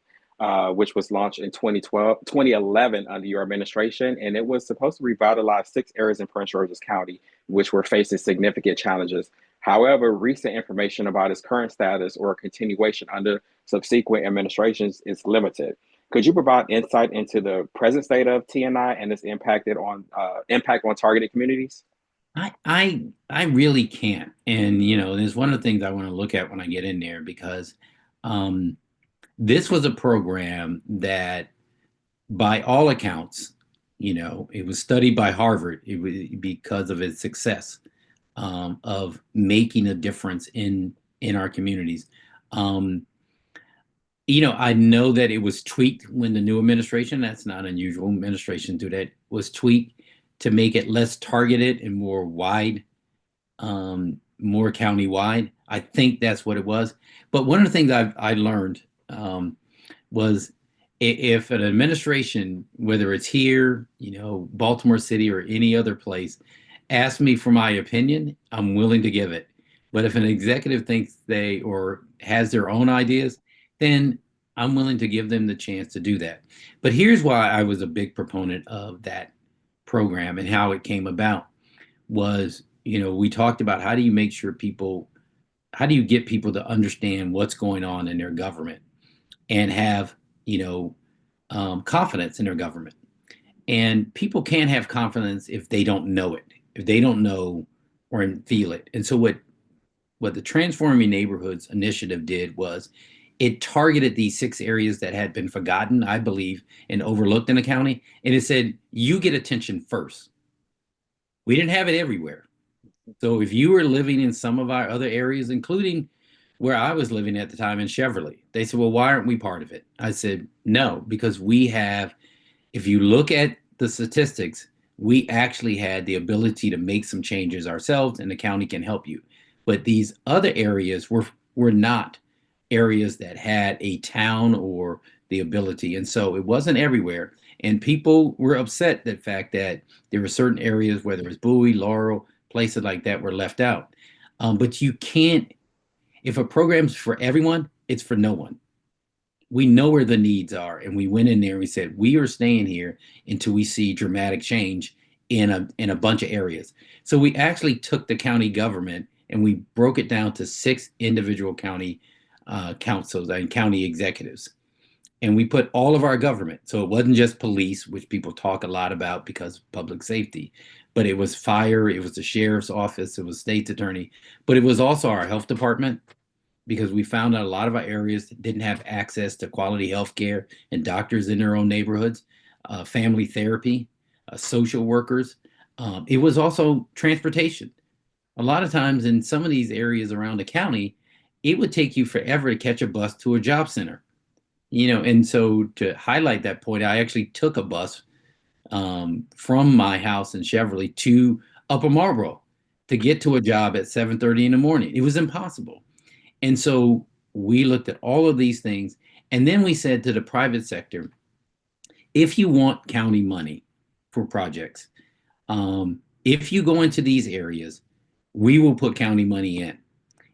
which was launched in 2011 under your administration. And it was supposed to revitalize 6 areas in Prince George's County, which were facing significant challenges. However, recent information about its current status or continuation under subsequent administrations is limited. Could you provide insight into the present state of TNI and its impact on targeted communities? I really can't. And, there's one of the things I want to look at when I get in there, because this was a program that, by all accounts, it was studied by Harvard. It was because of its success of making a difference in our communities. I know that it was tweaked when the new administration, that's not unusual, administration do that, was tweaked to make it less targeted and more wide, more county-wide. I think that's what it was. But one of the things I learned was, if an administration, whether it's here, Baltimore City or any other place, asks me for my opinion, I'm willing to give it. But if an executive thinks they or has their own ideas, then I'm willing to give them the chance to do that. But here's why I was a big proponent of that program and how it came about was, we talked about how do you make sure people, how do you get people to understand what's going on in their government and have, you know, confidence in their government. And people can't have confidence if they don't know it, if they don't know or feel it. And so what the Transforming Neighborhoods initiative did was it targeted these 6 areas that had been forgotten, I believe, and overlooked in the county. And it said, you get attention first. We didn't have it everywhere. So if you were living in some of our other areas, including where I was living at the time in Cheverly, they said, well, why aren't we part of it? I said, no, because we have, if you look at the statistics, we actually had the ability to make some changes ourselves and the county can help you. But these other areas were not areas that had a town or the ability. And so it wasn't everywhere. And people were upset the fact that there were certain areas, whether it's Bowie, Laurel, places like that, were left out. But you can't, if a program's for everyone, it's for no one. We know where the needs are, and we went in there and we said we are staying here until we see dramatic change in a bunch of areas. So we actually took the county government and we broke it down to 6 individual county councils and county executives, and we put all of our government. So it wasn't just police, which people talk a lot about because of public safety, but it was fire, it was the sheriff's office, it was state's attorney, but it was also our health department, because we found out a lot of our areas didn't have access to quality health care and doctors in their own neighborhoods, family therapy, social workers. It was also transportation. A lot of times in some of these areas around the county, it would take you forever to catch a bus to a job center. And so to highlight that point, I actually took a bus from my house in Cheverly to Upper Marlboro to get to a job at 7:30 in the morning. It was impossible. And so we looked at all of these things. And then we said to the private sector, if you want county money for projects, if you go into these areas, we will put county money in.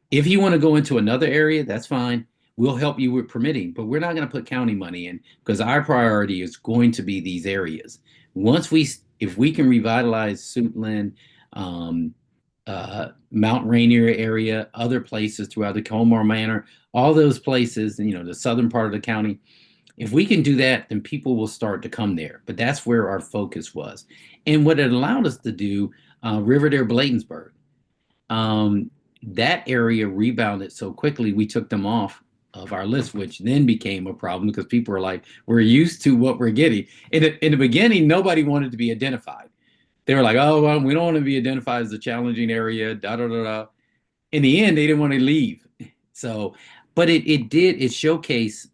If you want to go into another area, that's fine. We'll help you with permitting, but we're not going to put county money in because our priority is going to be these areas. If we can revitalize Suitland, Mount Rainier area, other places throughout the Colmar Manor, all those places, the southern part of the county, if we can do that, then people will start to come there. But that's where our focus was. And what it allowed us to do, Riverdale, Bladensburg, that area rebounded so quickly, we took them off of our list, which then became a problem because people were like, we're used to what we're getting. In the beginning, nobody wanted to be identified. They were like, oh, well, we don't want to be identified as a challenging area, da da da da. In the end, they didn't want to leave. So, but it showcased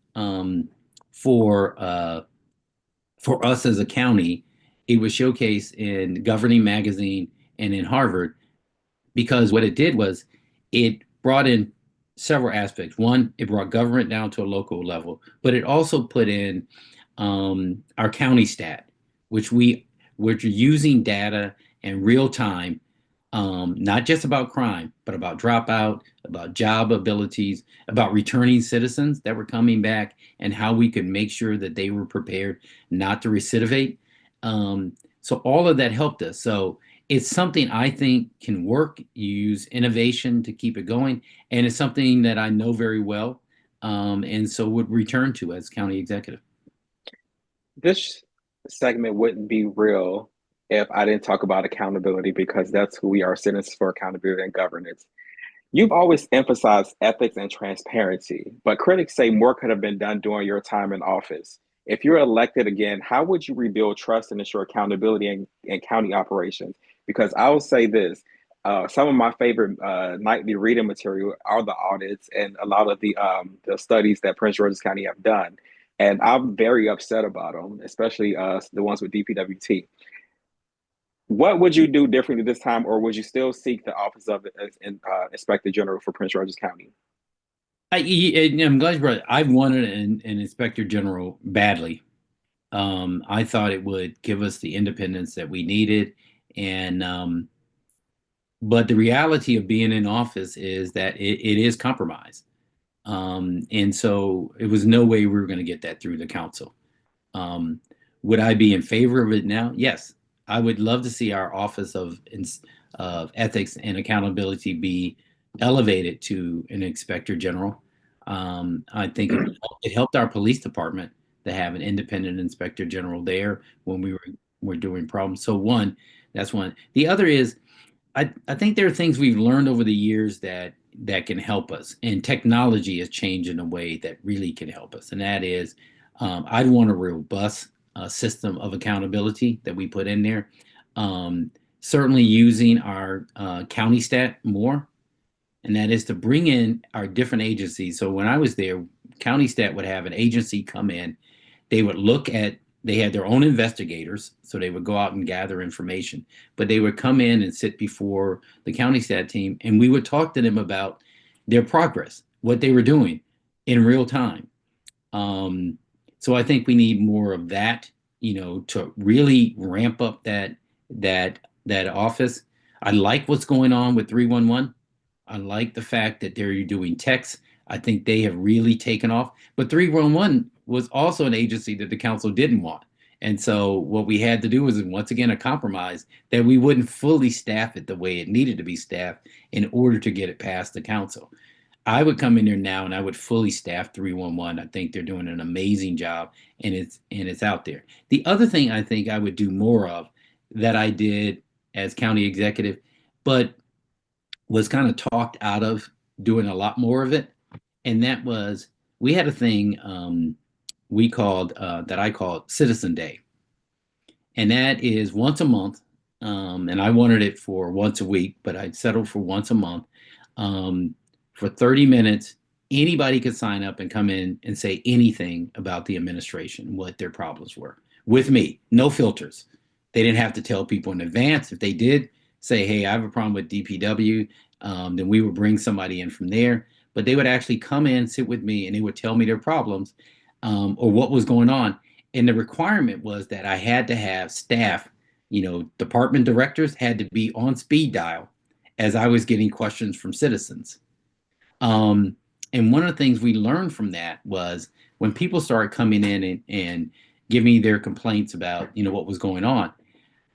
for us as a county, it was showcased in Governing Magazine and in Harvard, because what it did was it brought in several aspects. One, it brought government down to a local level, but it also put in our county stat, which we're using data in real time, not just about crime, but about dropout, about job abilities, about returning citizens that were coming back, and how we could make sure that they were prepared not to recidivate. So all of that helped us. So it's something I think can work. You use innovation to keep it going, and it's something that I know very well, and so would return to as county executive. This segment wouldn't be real if I didn't talk about accountability, because that's who we are, Citizens for Accountability and Governance. You've always emphasized ethics and transparency, but critics say more could have been done during your time in office. If you're elected again, how would you rebuild trust and ensure accountability in county operations? Because I will say this, some of my favorite nightly reading material are the audits and a lot of the studies that Prince George's County have done. And I'm very upset about them, especially the ones with DPWT. What would you do differently this time, or would you still seek the office of Inspector General for Prince George's County? I'm glad you brought it. I've wanted an inspector general badly. I thought it would give us the independence that we needed, and But the reality of being in office is that it is compromise. And so it was no way we were going to get that through the council. Um, would I be in favor of it now? Yes, I would love to see our Office of Ethics and Accountability be elevated to an Inspector General. I think it helped our police department to have an independent Inspector General there when were doing problems. So that's one. The other is I think there are things we've learned over the years that can help us, and technology has changed in a way that really can help us. And that is, I'd want a robust system of accountability that we put in there. Um, Certainly using our county stat more, and that is to bring in our different agencies. So when I was there, county stat would have an agency come in. They would look at, they had their own investigators, so they would go out and gather information, but they would come in and sit before the county stat team, and we would talk to them about their progress, what they were doing in real time. um, so I think we need more of that, to really ramp up that office. I like what's going on with 311. I like the fact that they're doing text. I think they have really taken off. But 311 was also an agency that the council didn't want. And so what we had to do was, once again, a compromise that we wouldn't fully staff it the way it needed to be staffed in order to get it past the council. I would come in there now and I would fully staff 311. I think they're doing an amazing job, and it's out there. The other thing I think I would do more of, that I did as county executive, but was kind of talked out of doing a lot more of it, and that was, we had a thing, we called that I called Citizen Day, and that is once a month. And I wanted it for once a week, but I'd settled for once a month. For 30 minutes, anybody could sign up and come in and say anything about the administration, what their problems were, with me, no filters. They didn't have to tell people in advance. If they did say, hey, I have a problem with DPW, then we would bring somebody in from there. But they would actually come in, sit with me, and they would tell me their problems, or what was going on. And the requirement was that I had to have staff, department directors had to be on speed dial as I was getting questions from citizens. Um, and one of the things we learned from that was, when people started coming in and giving me their complaints about, what was going on,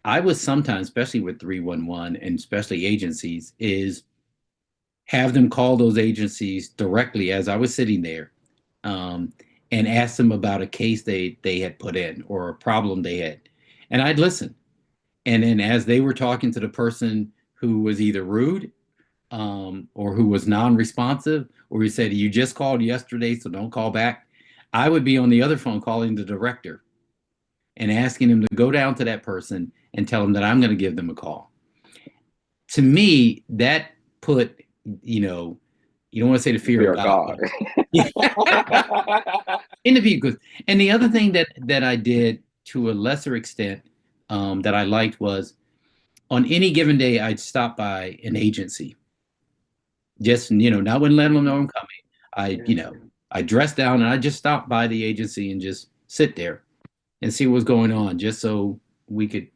I was sometimes, especially with 311 and especially agencies, is have them call those agencies directly as I was sitting there, um, and ask them about a case they had put in or a problem they had. And I'd listen. And then as they were talking to the person who was either rude, or who was non-responsive, or who said, you just called yesterday, so don't call back, I would be on the other phone calling the director and asking him to go down to that person and tell them that I'm going to give them a call. To me, that put, you don't want to say the fear of God. In the people. And the other thing that I did to a lesser extent, that I liked, was, on any given day, I'd stop by an agency. Just, not when letting them know I'm coming. I dressed down and I just stopped by the agency and just sit there and see what's going on, just so we could.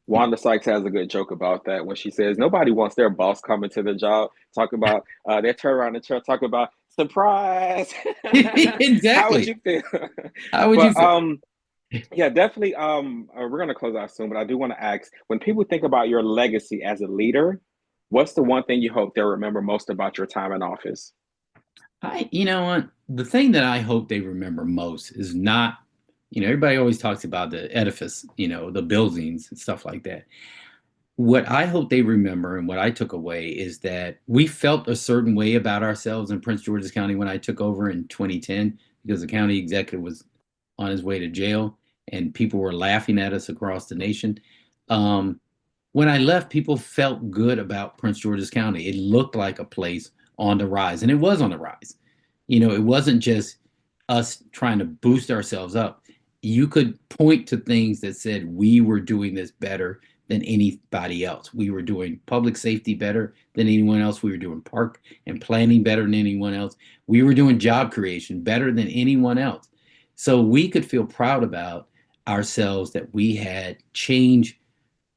Wanda Sykes has a good joke about that when she says nobody wants their boss coming to the job, talk about their turnaround and talk about surprise. How would Exactly. you feel? How would you But feel? yeah, definitely. We're gonna close out soon, but I do want to ask, when people think about your legacy as a leader, what's the one thing you hope they'll remember most about your time in office? You know what? The thing that I hope they remember most is not, everybody always talks about the edifice, the buildings and stuff like that. What I hope they remember, and what I took away, is that we felt a certain way about ourselves in Prince George's County when I took over in 2010, because the county executive was on his way to jail and people were laughing at us across the nation. Um, when I left, people felt good about Prince George's County. It looked like a place on the rise, and it was on the rise. It wasn't just us trying to boost ourselves up. You could point to things that said we were doing this better than anybody else. We were doing public safety better than anyone else. We were doing park and planning better than anyone else. We were doing job creation better than anyone else. So we could feel proud about ourselves that we had changed,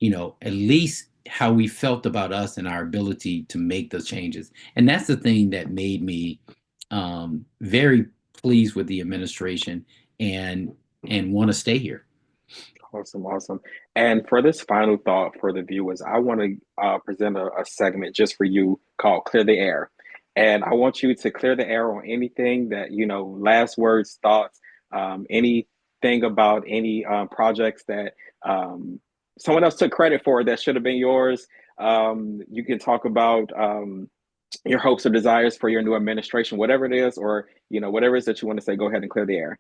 at least how we felt about us and our ability to make those changes. And that's the thing that made me very pleased with the administration and want to stay here. Awesome, awesome. And for this final thought for the viewers, I want to present a segment just for you called Clear the Air. And I want you to clear the air on anything that, last words, thoughts, anything about any projects that someone else took credit for that should have been yours. You can talk about your hopes or desires for your new administration, whatever it is, or, whatever it is that you want to say, go ahead and clear the air.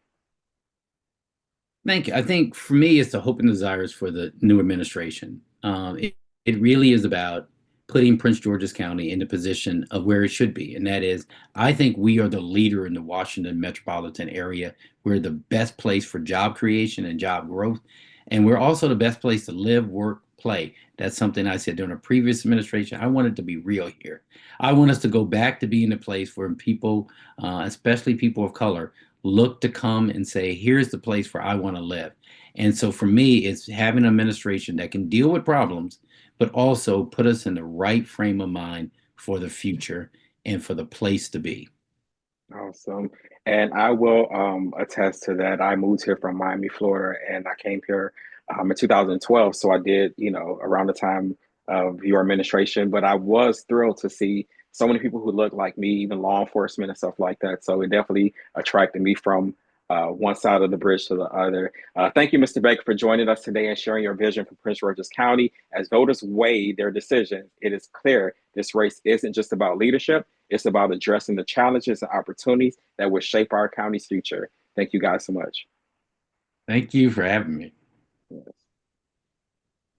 Thank you. I think for me, it's the hope and desires for the new administration. It really is about putting Prince George's County in the position of where it should be. And that is, I think we are the leader in the Washington metropolitan area. We're the best place for job creation and job growth. And we're also the best place to live, work, play. That's something I said during a previous administration. I want it to be real here. I want us to go back to being a place where people, especially people of color, look to come and say, here's the place where I want to live. And so for me, it's having an administration that can deal with problems, but also put us in the right frame of mind for the future and for the place to be. Awesome. And I will attest to that. I moved here from Miami, Florida, and I came here in 2012. So I did, around the time of your administration, but I was thrilled to see so many people who look like me, even law enforcement and stuff like that. So it definitely attracted me from one side of the bridge to the other. Thank you, Mr. Baker, for joining us today and sharing your vision for Prince George's County. As voters weigh their decisions, it is clear this race isn't just about leadership, it's about addressing the challenges and opportunities that will shape our county's future. Thank you guys so much. Thank you for having me. Yes.